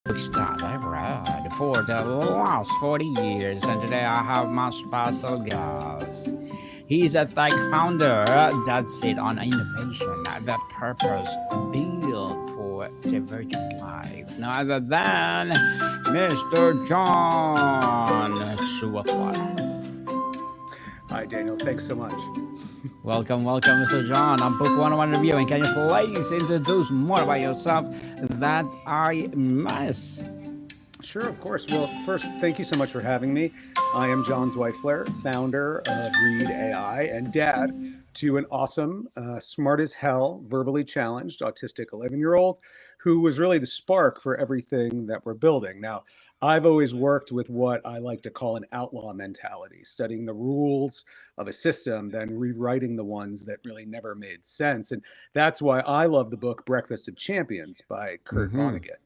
books that I've read for the last 40 years, and today I have my special guest. He's a tech founder that's it on innovation, that purpose built for divergent life. No other than Mr. Jon Zweifler. Hi, Daniel. Thanks so much. Welcome, Mr. John. I'm Book 101 Reviewing. Can you please introduce more about yourself that I miss? Sure, of course. Well, first, thank you so much for having me. I am Jon Zweifler, founder of Read AI and dad to an awesome, smart as hell, verbally challenged, autistic 11-year-old who was really the spark for everything that we're building. Now, I've always worked with what I like to call an outlaw mentality, studying the rules of a system, then rewriting the ones that really never made sense. And that's why I love the book Breakfast of Champions by Kurt Mm-hmm. Vonnegut.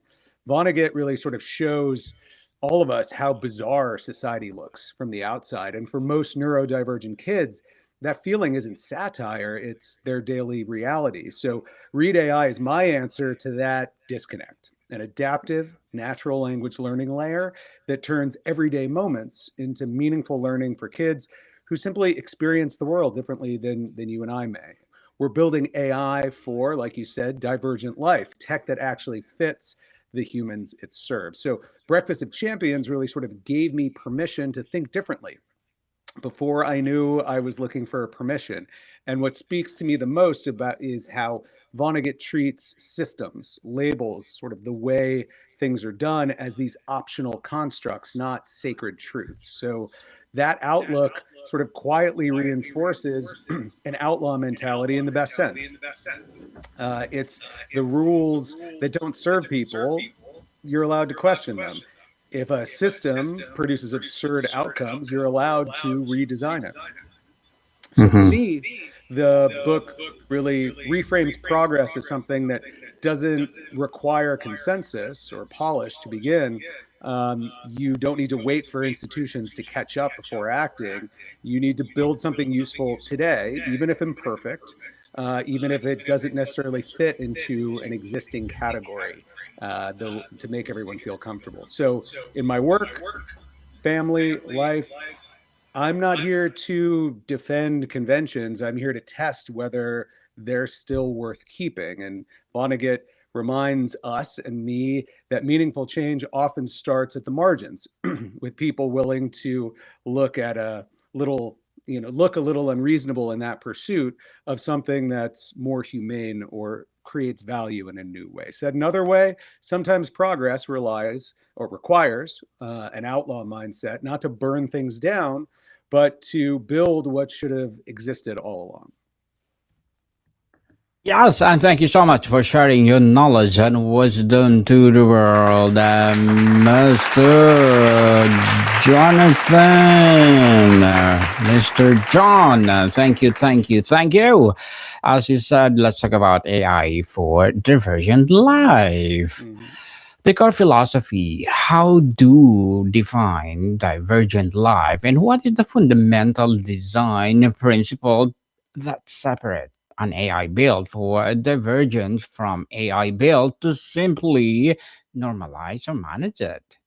Vonnegut really sort of shows all of us how bizarre society looks from the outside. And for most neurodivergent kids, that feeling isn't satire, it's their daily reality. So, Read AI is my answer to that disconnect, an adaptive, natural language learning layer that turns everyday moments into meaningful learning for kids who simply experience the world differently than you and I may. We're building AI for, like you said, divergent life, tech that actually fits the humans it serves. So, Breakfast of Champions really sort of gave me permission to think differently before I knew I was looking for permission. And what speaks to me the most about is how Vonnegut treats systems, labels, sort of the way things are done as these optional constructs, not sacred truths. So that outlook sort of quietly reinforces an outlaw mentality in the best sense. It's the rules that don't serve people, you're allowed to question them. If a system produces absurd outcomes, you're allowed to redesign it. So for Mm-hmm. me, the book really reframes progress as something that doesn't require consensus or polish to begin. You don't need to wait for institutions to catch up before acting. You need to build something useful today, even if imperfect, even if it doesn't necessarily fit into an existing category, to make everyone feel comfortable. So in my work, family, life, I'm not here to defend conventions. I'm here to test whether they're still worth keeping. And Vonnegut reminds us and me that meaningful change often starts at the margins with people willing to look at a little, look a little unreasonable in that pursuit of something that's more humane or creates value in a new way. Said another way, sometimes progress relies or requires an outlaw mindset, not to burn things down, but to build what should have existed all along. Yes, and thank you so much for sharing your knowledge and wisdom to the world, Mr. Jonathan, Mr. John. Thank you. As you said, let's talk about AI for divergent life. Mhm. The core philosophy, how do define divergent life, and what is the fundamental design principle that separate an AI built for divergence from AI built to simply normalize or manage it?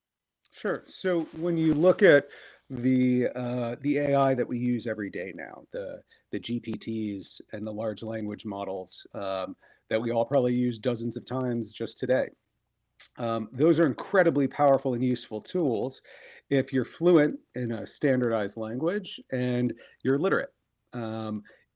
Sure. So when you look at the AI that we use every day now, the GPTs and the large language models that we all probably use dozens of times just today, those are incredibly powerful and useful tools if you're fluent in a standardized language and you're literate.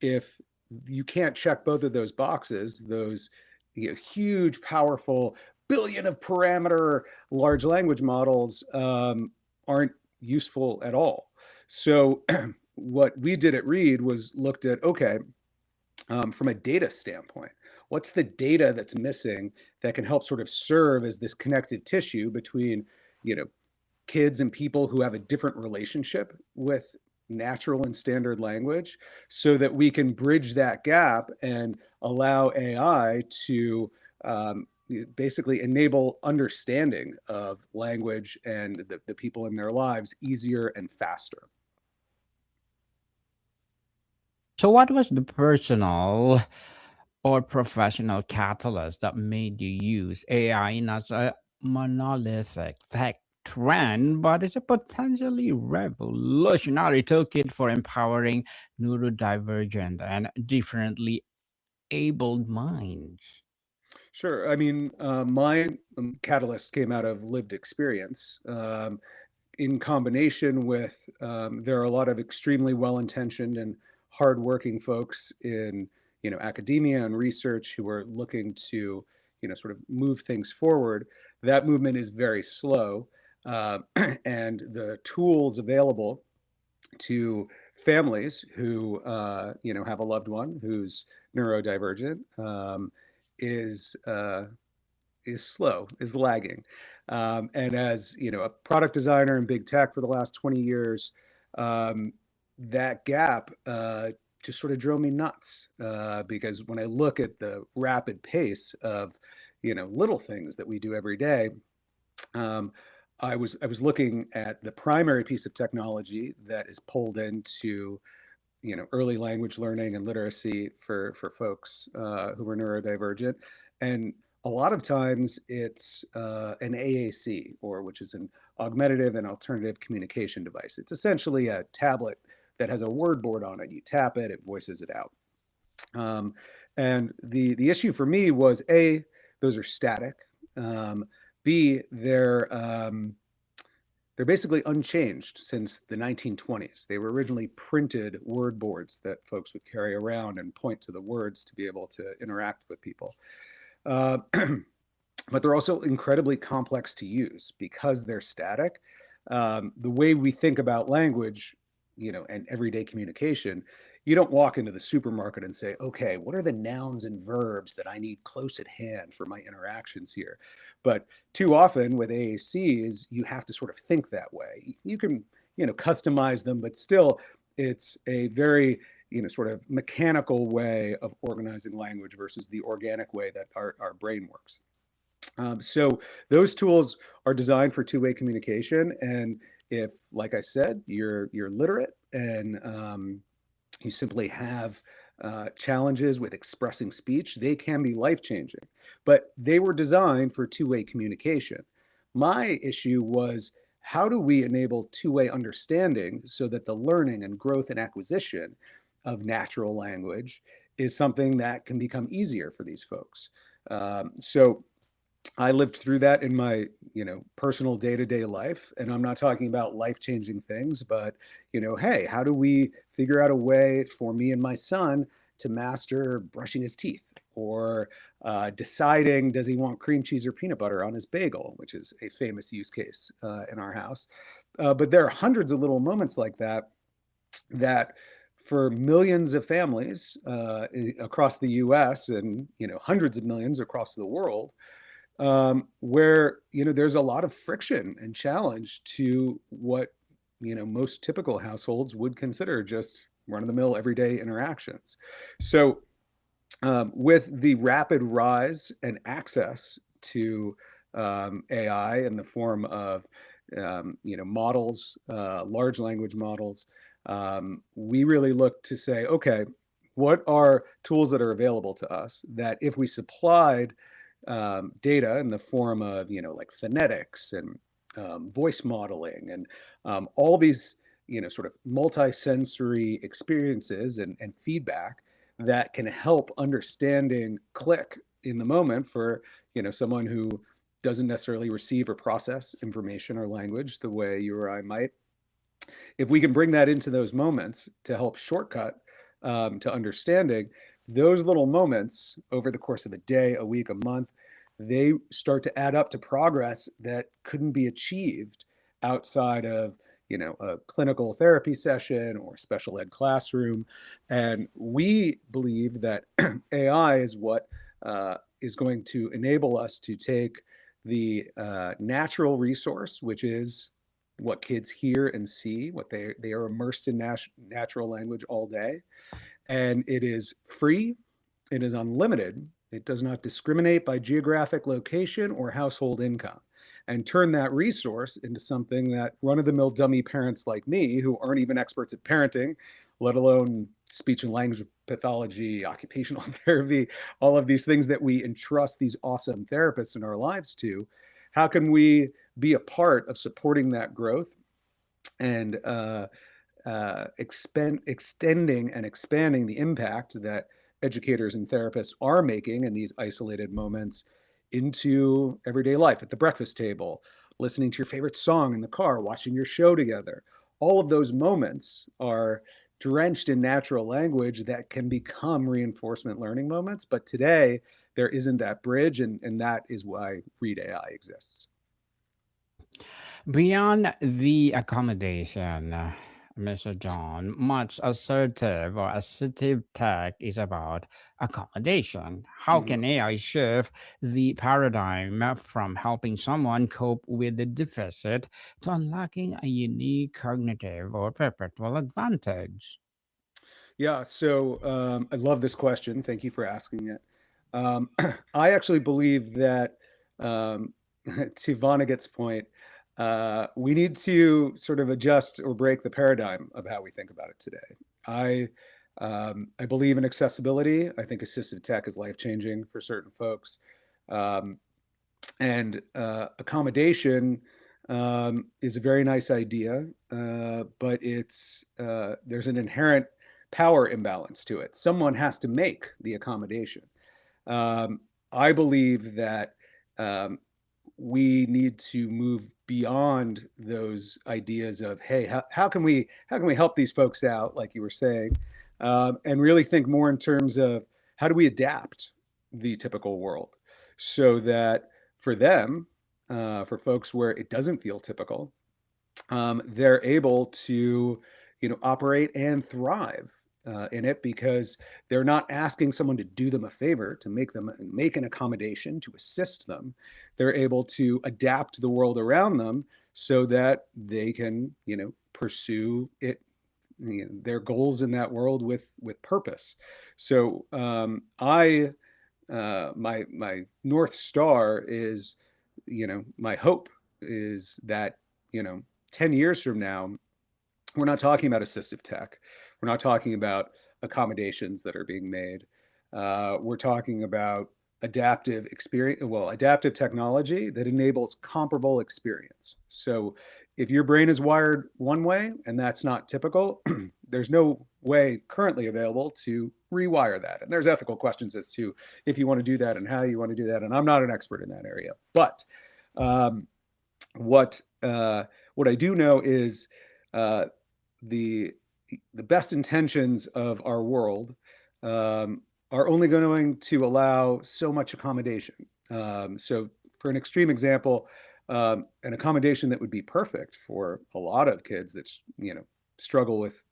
If you can't check both of those boxes, those huge, powerful, billion of parameter large language models aren't useful at all. So, what we did at Reed was looked at, okay, from a data standpoint, what's the data that's missing that can help sort of serve as this connective tissue between, you know, kids and people who have a different relationship with natural and standard language so that we can bridge that gap and allow AI to basically enable understanding of language and the people in their lives easier and faster. So, what was the personal or professional catalyst that made you use AI as monolithic tech trend, but it's a potentially revolutionary toolkit for empowering neurodivergent and differently abled minds. Sure. I mean, my catalyst came out of lived experience. In combination with there are a lot of extremely well-intentioned and hardworking folks in academia and research who are looking to sort of move things forward. That movement is very slow, uh, and the tools available to families who have a loved one who's neurodivergent is slow, is lagging. And as a product designer in big tech for the last 20 years, um, that gap just sort of drove me nuts because when I look at the rapid pace of little things that we do every day, um, I was looking at the primary piece of technology that is pulled into early language learning and literacy for folks who are neurodivergent, and a lot of times it's an AAC, or which is an augmentative and alternative communication device. It's essentially a tablet that has a word board on it. You tap it, it voices it out. Um, and the issue for me was A, those are static. Um, B, they're basically unchanged since the 1920s. They were originally printed word boards that folks would carry around and point to the words to be able to interact with people. Uh, but they're also incredibly complex to use because they're static. The way we think about language, and everyday communication, you don't walk into the supermarket and say, okay, what are the nouns and verbs that I need close at hand for my interactions here? But too often with AACs, you have to sort of think that way. You can, customize them, but still it's a very, sort of mechanical way of organizing language versus the organic way that our brain works. So those tools are designed for two-way communication. And if, like I said, you're literate and you simply have challenges with expressing speech, they can be life-changing. But they were designed for two-way communication. My issue was, how do we enable two-way understanding so that the learning and growth and acquisition of natural language is something that can become easier for these folks? So I lived through that in my, personal day-to-day life. And I'm not talking about life-changing things, but, hey, how do we figure out a way for me and my son to master brushing his teeth, or deciding, does he want cream cheese or peanut butter on his bagel, which is a famous use case in our house. But there are hundreds of little moments like that, that for millions of families across the US and, hundreds of millions across the world, where there's a lot of friction and challenge to what most typical households would consider just run-of-the-mill everyday interactions. So with the rapid rise and access to AI in the form of models, large language models, we really look to say, okay, what are tools that are available to us that if we supplied data in the form of like phonetics and voice modeling and all these sort of multi-sensory experiences and feedback that can help understanding click in the moment for someone who doesn't necessarily receive or process information or language the way you or I might. If we can bring that into those moments to help shortcut to understanding, those little moments over the course of a day, a week, a month, they start to add up to progress that couldn't be achieved outside of a clinical therapy session or special ed classroom. And we believe that AI is what is going to enable us to take the natural resource, which is what kids hear and see, what they are immersed in natural language all day. And it is free, it is unlimited, it does not discriminate by geographic location or household income, and turn that resource into something that run-of-the-mill dummy parents like me, who aren't even experts at parenting, let alone speech and language pathology, occupational therapy, all of these things that we entrust these awesome therapists in our lives to, How can we be a part of supporting that growth and extending and expanding the impact that educators and therapists are making in these isolated moments into everyday life at the breakfast table, listening to your favorite song in the car, watching your show together. All of those moments are drenched in natural language that can become reinforcement learning moments. But today, there isn't that bridge, and that is why Read AI exists. Beyond the accommodation, Mr. John, much assertive or assertive tech is about accommodation. How Mhm. can AI shift the paradigm from helping someone cope with the deficit to unlocking a unique cognitive or perpetual advantage? Yeah, so I love this question. Thank you for asking it. I actually believe that, um, to Vonnegut's point, we need to sort of adjust or break the paradigm of how we think about it today. I I believe in accessibility. I think assistive tech is life changing for certain folks, um, and accommodation is a very nice idea, but there's an inherent power imbalance to it. Someone has to make the accommodation. um, I believe that um, we need to move beyond those ideas of, hey, how can we help these folks out, like you were saying, and really think more in terms of how do we adapt the typical world so that for them, for folks where it doesn't feel typical, they're able to, operate and thrive in it, because they're not asking someone to do them a favor, to make an accommodation to assist them. They're able to adapt the world around them so that they can, pursue it, their goals in that world with purpose. So I my North Star is, my hope is that, 10 years from now, we're not talking about assistive tech. We're not talking about accommodations that are being made. We're talking about adaptive technology that enables comparable experience. So if your brain is wired one way and that's not typical, there's no way currently available to rewire that. And there's ethical questions as to if you want to do that and how you want to do that. And I'm not an expert in that area. But um, what what I do know is uh, the the best intentions of our world are only going to allow so much accommodation. So, for an extreme example, an accommodation that would be perfect for a lot of kids that struggle with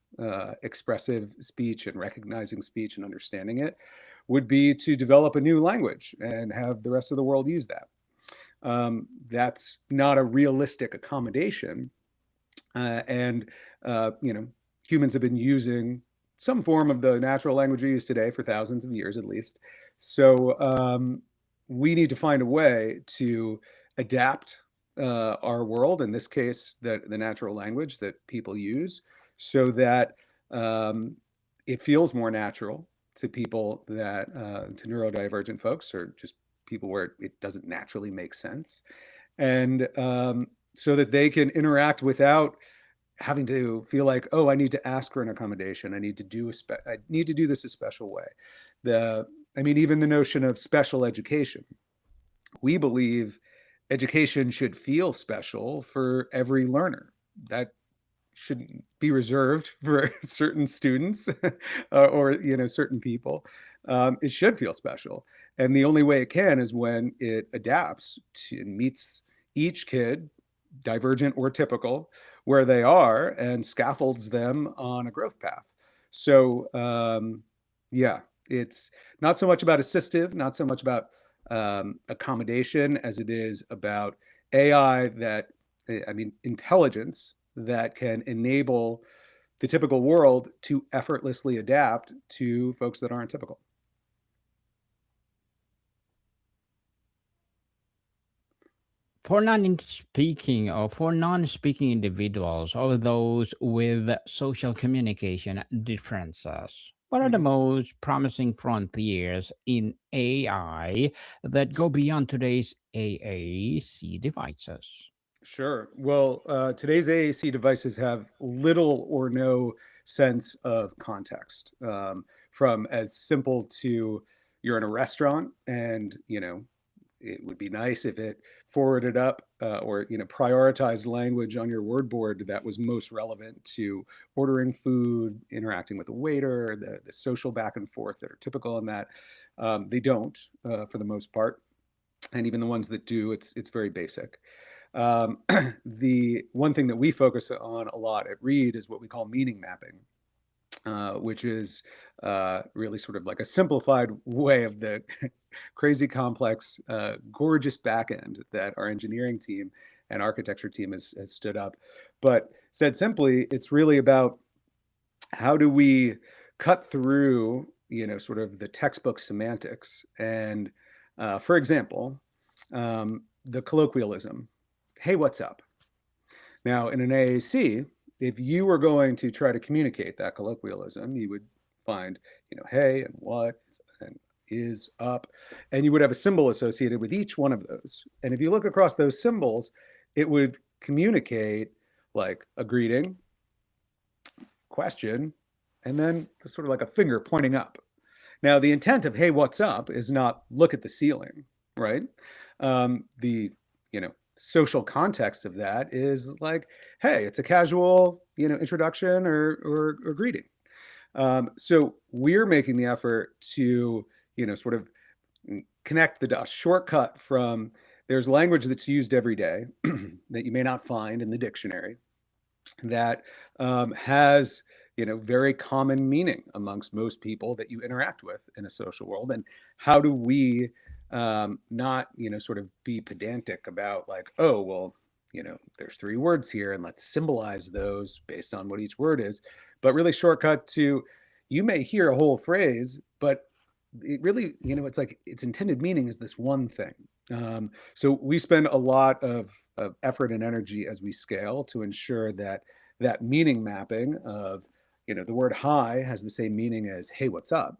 expressive speech and recognizing speech and understanding it would be to develop a new language and have the rest of the world use that. That's not a realistic accommodation, and humans have been using some form of the natural language we use today for thousands of years at least. So we need to find a way to adapt our world, in this case, the natural language that people use, so that um, it feels more natural to people that to neurodivergent folks, or just people where it doesn't naturally make sense, and so that they can interact without having to feel like, oh, I need to ask for an accommodation. I need to do this a special way. I mean, even the notion of special education. We believe education should feel special for every learner. That shouldn't be reserved for certain students or certain people. It should feel special, and the only way it can is when it adapts to and meets each kid, divergent or typical, where they are, and scaffolds them on a growth path. So yeah, it's not so much about assistive, not so much about accommodation, as it is about AI that, I mean, intelligence that can enable the typical world to effortlessly adapt to folks that aren't typical. For non-speaking individuals or those with social communication differences, what are the Mhm. most promising frontiers in AI that go beyond today's AAC devices? Sure. Well, today's AAC devices have little or no sense of context. From as simple to you're in a restaurant and, it would be nice if it forwarded up or, prioritized language on your word board that was most relevant to ordering food, interacting with the waiter, the social back and forth that are typical in that. They don't for the most part. And even the ones that do, it's very basic. Um, the one thing that we focus on a lot at Reed is what we call meaning mapping, which is really sort of like a simplified way of the crazy complex, gorgeous backend that our engineering team and architecture team has stood up. But said simply, it's really about how do we cut through, sort of the textbook semantics. And for example, the colloquialism, hey, what's up? Now, in an AAC, if you were going to try to communicate that colloquialism, you would find, hey and what and is up, and you would have a symbol associated with each one of those. And if you look across those symbols, it would communicate like a greeting, question, and then sort of like a finger pointing up. Now, the intent of hey, what's up is not look at the ceiling, right? The social context of that is like, hey, it's a casual, introduction or greeting. So we're making the effort to, sort of connect the dots, shortcut from there's language that's used every day that you may not find in the dictionary that has, very common meaning amongst most people that you interact with in a social world. And how do we not, sort of be pedantic about like, oh, well, there's 3 words here and let's symbolize those based on what each word is, but really shortcut to, you may hear a whole phrase, but it really, it's like its intended meaning is this one thing. So we spend a lot of effort and energy as we scale to ensure that that meaning mapping of, the word hi has the same meaning as hey, what's up,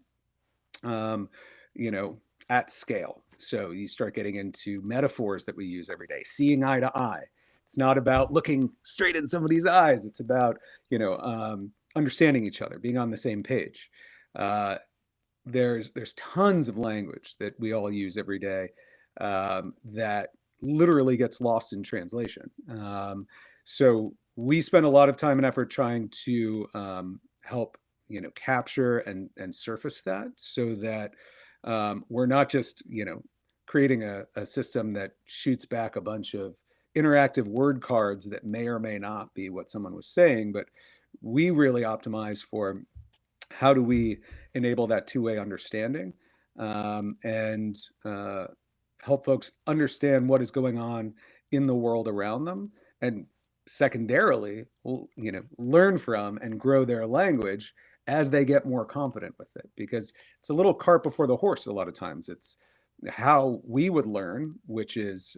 at scale. So you start getting into metaphors that we use every day, seeing eye to eye. It's not about looking straight in somebody's eyes. It's about, understanding each other, being on the same page. There's tons of language that we all use every day that literally gets lost in translation. So we spend a lot of time and effort trying to help, capture and surface that so that we're not just, creating a system that shoots back a bunch of interactive word cards that may or may not be what someone was saying, but we really optimize for how do we enable that two-way understanding and help folks understand what is going on in the world around them, and secondarily, learn from and grow their language as they get more confident with it, because it's a little cart before the horse. A lot of times it's how we would learn, which is,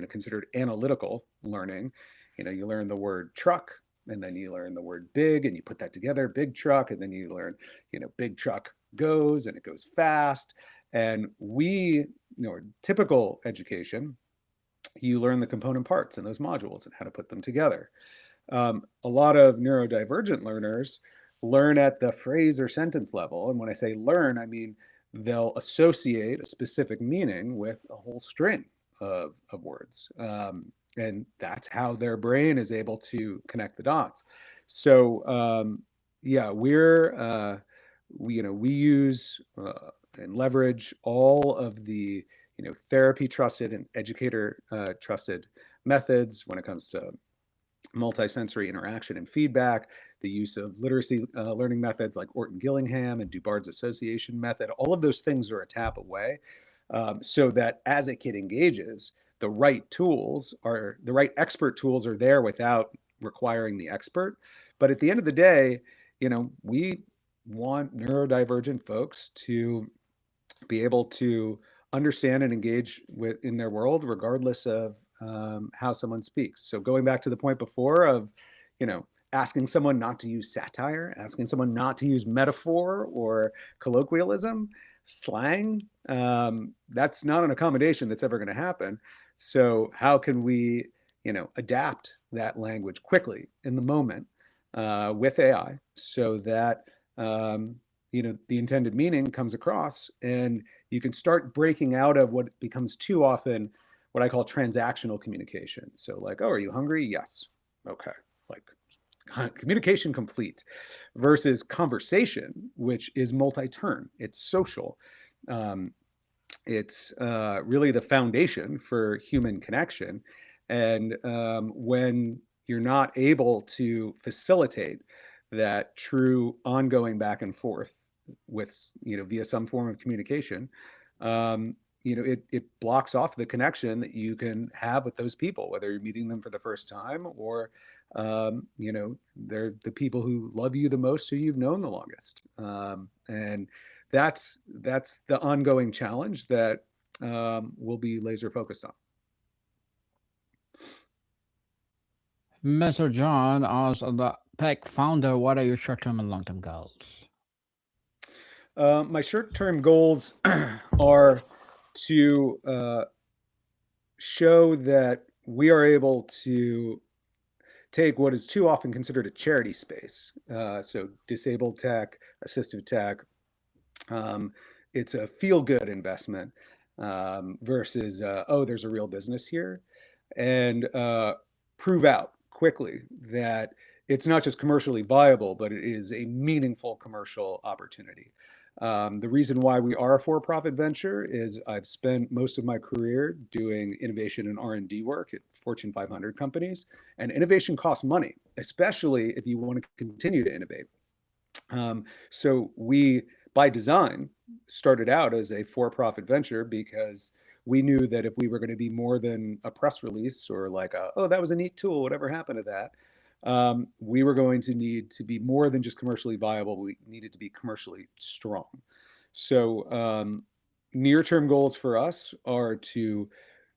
considered analytical learning. You learn the word truck and then you learn the word big and you put that together, big truck, and then you learn, big truck goes and it goes fast. And we, typical education, you learn the component parts and those modules and how to put them together. A lot of neurodivergent learners learn at the phrase or sentence level. And when I say learn, I mean they'll associate a specific meaning with a whole string of words. And that's how their brain is able to connect the dots. So yeah, we use and leverage all of the therapy trusted and educator trusted methods when it comes to multisensory interaction and feedback, the use of literacy learning methods like Orton-Gillingham and Dubard's association method. All of those things are a tap away, so that as a kid engages, the right expert tools are there without requiring the expert. But at the end of the day, we want neurodivergent folks to be able to understand and engage in their world, regardless of how someone speaks. So going back to the point before of, asking someone not to use satire, asking someone not to use metaphor or colloquialism, slang, that's not an accommodation that's ever going to happen. So how can we, adapt that language quickly in the moment with AI so that the intended meaning comes across, and you can start breaking out of what becomes too often what I call transactional communication. So like, oh, are you hungry? Yes. Okay. Like communication complete, versus conversation, which is multi-turn. It's social. Um, it's really the foundation for human connection. And when you're not able to facilitate that true ongoing back and forth with, via some form of communication, it blocks off the connection that you can have with those people, whether you're meeting them for the first time or, they're the people who love you the most, who you've known the longest. And that's the ongoing challenge that we'll be laser focused on. Mr. John, as the tech founder, what are your short-term and long-term goals? My short-term goals are to show that we are able to take what is too often considered a charity space. So disabled tech, assistive tech, it's a feel-good investment versus, oh, there's a real business here, and prove out quickly that it's not just commercially viable, but it is a meaningful commercial opportunity. The reason why we are a for-profit venture is I've spent most of my career doing innovation and R&D work at Fortune 500 companies, and innovation costs money, especially if you want to continue to innovate. So we, by design, started out as a for-profit venture because we knew that if we were going to be more than a press release or like, oh, that was a neat tool, whatever happened to that, we were going to need to be more than just commercially viable. We needed to be commercially strong. So near-term goals for us are to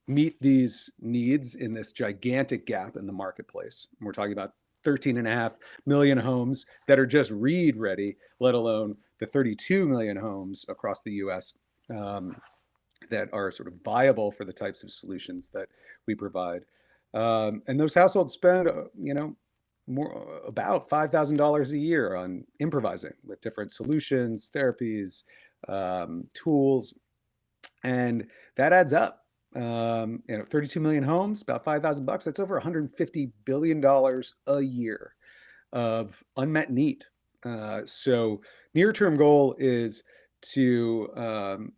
meet these needs in this gigantic gap in the marketplace. We're talking about 13.5 million homes that are just read ready, let alone the 32 million homes across the US that are sort of viable for the types of solutions that we provide. And those households spend, more about $5,000 a year on improvising with different solutions, therapies, tools, and that adds up. 32 million homes, about $5,000. That's over $150 billion a year of unmet need. So near-term goal is to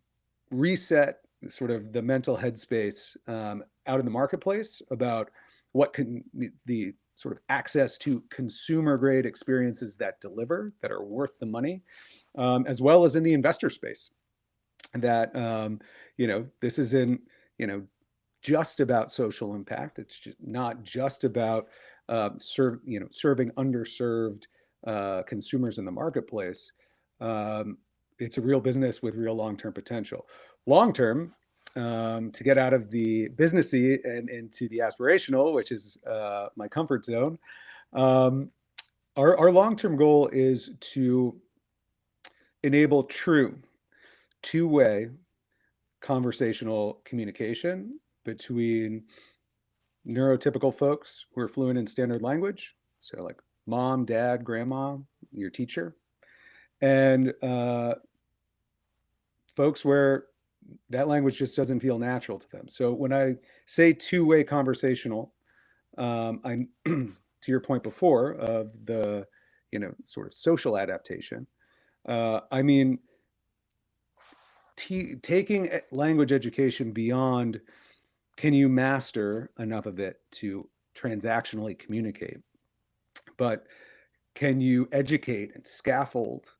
reset sort of the mental headspace out in the marketplace about what can the sort of access to consumer grade experiences that deliver, that are worth the money, as well as in the investor space. That this isn't just about social impact. It's just not just about serving underserved consumers in the marketplace. It's a real business with real long-term potential. Long-term, to get out of the businessy and into the aspirational, which is my comfort zone, our long-term goal is to enable true two-way conversational communication between neurotypical folks who are fluent in standard language, so like mom, dad, grandma, your teacher, and folks where that language just doesn't feel natural to them. So when I say two-way conversational, I'm to your point before of the sort of social adaptation. I mean, taking language education beyond, can you master enough of it to transactionally communicate, but can you educate and scaffold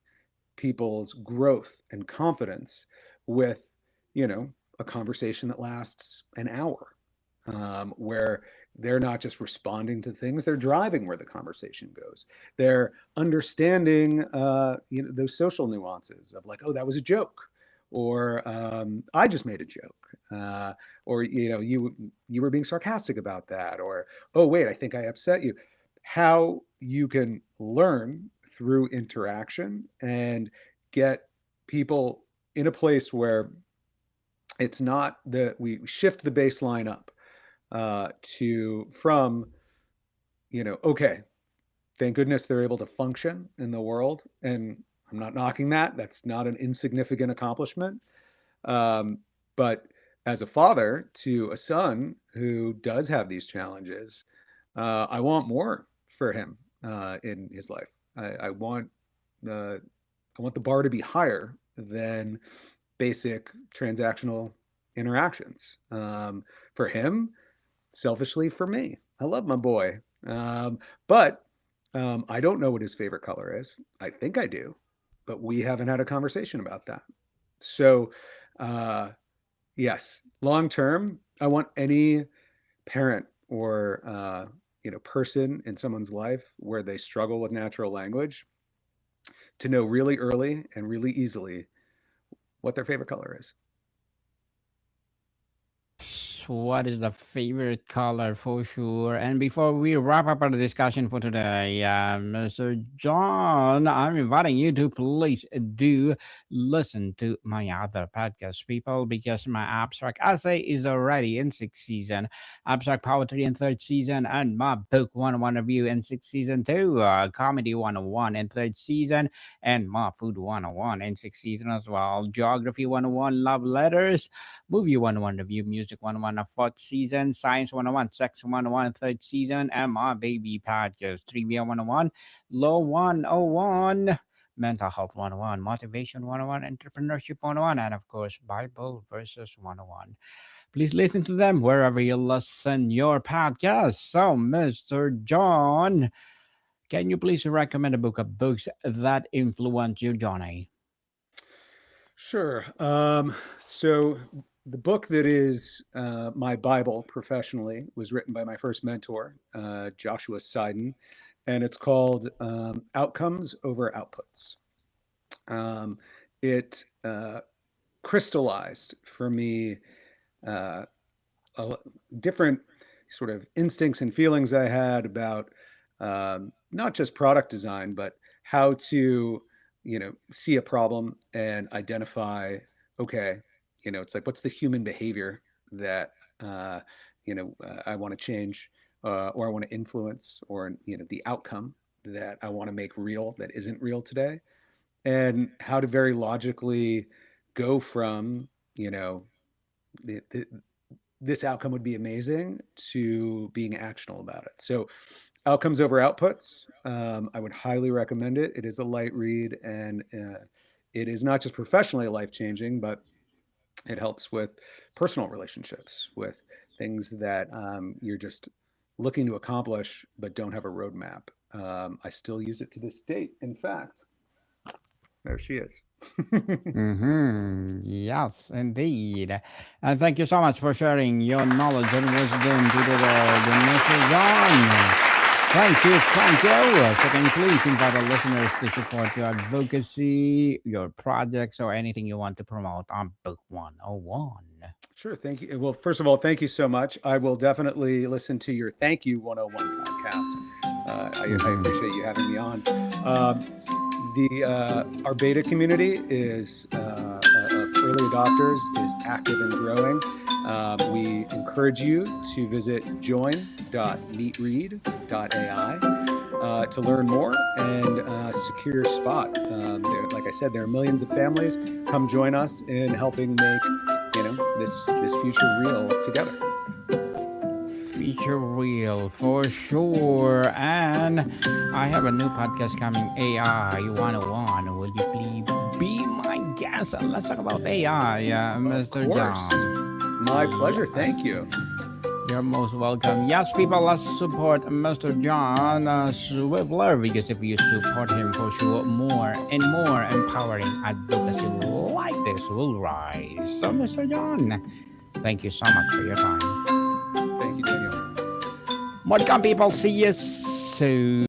people's growth and confidence with a conversation that lasts an hour, where they're not just responding to things, they're driving where the conversation goes. They're understanding those social nuances of like, oh, that was a joke, or I just made a joke, or you were being sarcastic about that, or oh wait, I think I upset you. How you can learn through interaction and get people in a place where it's not that we shift the baseline up from, okay, thank goodness they're able to function in the world. And I'm not knocking that. That's not an insignificant accomplishment. But as a father to a son who does have these challenges, I want more for him in his life. I want the bar to be higher than basic transactional interactions. For him, selfishly for me, I love my boy, but I don't know what his favorite color is. I think I do, but we haven't had a conversation about that. So, yes, long term, I want any parent or person in someone's life where they struggle with natural language to know really early and really easily what their favorite color is. What is the favorite color for sure? And before we wrap up our discussion for today, Mr. John, I'm inviting you to please do listen to my other podcast, people, because my abstract essay is already in sixth season, abstract poetry in third season, and my book 101 review in sixth season too, comedy 101 in third season, and my food 101 in sixth season as well, geography 101, love letters, movie 101 review, music 101 fourth season, science 101, sex 101 third season, and my baby podcast trivia 101, law 101, mental health 101, motivation 101, entrepreneurship 101, and of course Bible verses 101. Please listen to them wherever you listen your podcast. So, Mr. John, can you please recommend a book of books that influence you, Johnny? Sure. So the book that is my Bible professionally was written by my first mentor, Joshua Seiden, and it's called Outcomes Over Outputs. It crystallized for me uh, different sort of instincts and feelings I had about not just product design, but how to, see a problem and identify, okay, it's like, what's the human behavior that, I want to change or I want to influence, or, the outcome that I want to make real that isn't real today, and how to very logically go from, the, the, this outcome would be amazing to being actionable about it. So, Outcomes Over Outputs, I would highly recommend it. It is a light read, and it is not just professionally life changing, but it helps with personal relationships, with things that you're just looking to accomplish but don't have a roadmap. I still use it to this date. In fact, there she is. Mm-hmm. Yes, indeed. And thank you so much for sharing your knowledge and wisdom to the world, Mr. John. Thank you, thank you. So can you please invite our listeners to support your advocacy, your projects, or anything you want to promote on Book 101? Sure. Thank you. Well, first of all, thank you so much. I will definitely listen to your Thank You 101 podcast. I appreciate you having me on. Our beta community is of early adopters is active and growing. We encourage you to visit join.meetread.ai to learn more and secure your spot. Like I said, there are millions of families. Come join us in helping make this future real together. Future real for sure. And I have a new podcast coming, AI 101. Will you please be my guest? And let's talk about AI, Mr. John. My pleasure. Thank you. You're most welcome. Yes, people, let's support Mr. Jon Zweifler, because if you support him for sure, more and more empowering advocacy like this will rise. So, Mr. Jon, thank you so much for your time. Thank you, Daniel. More to come, people. See you soon.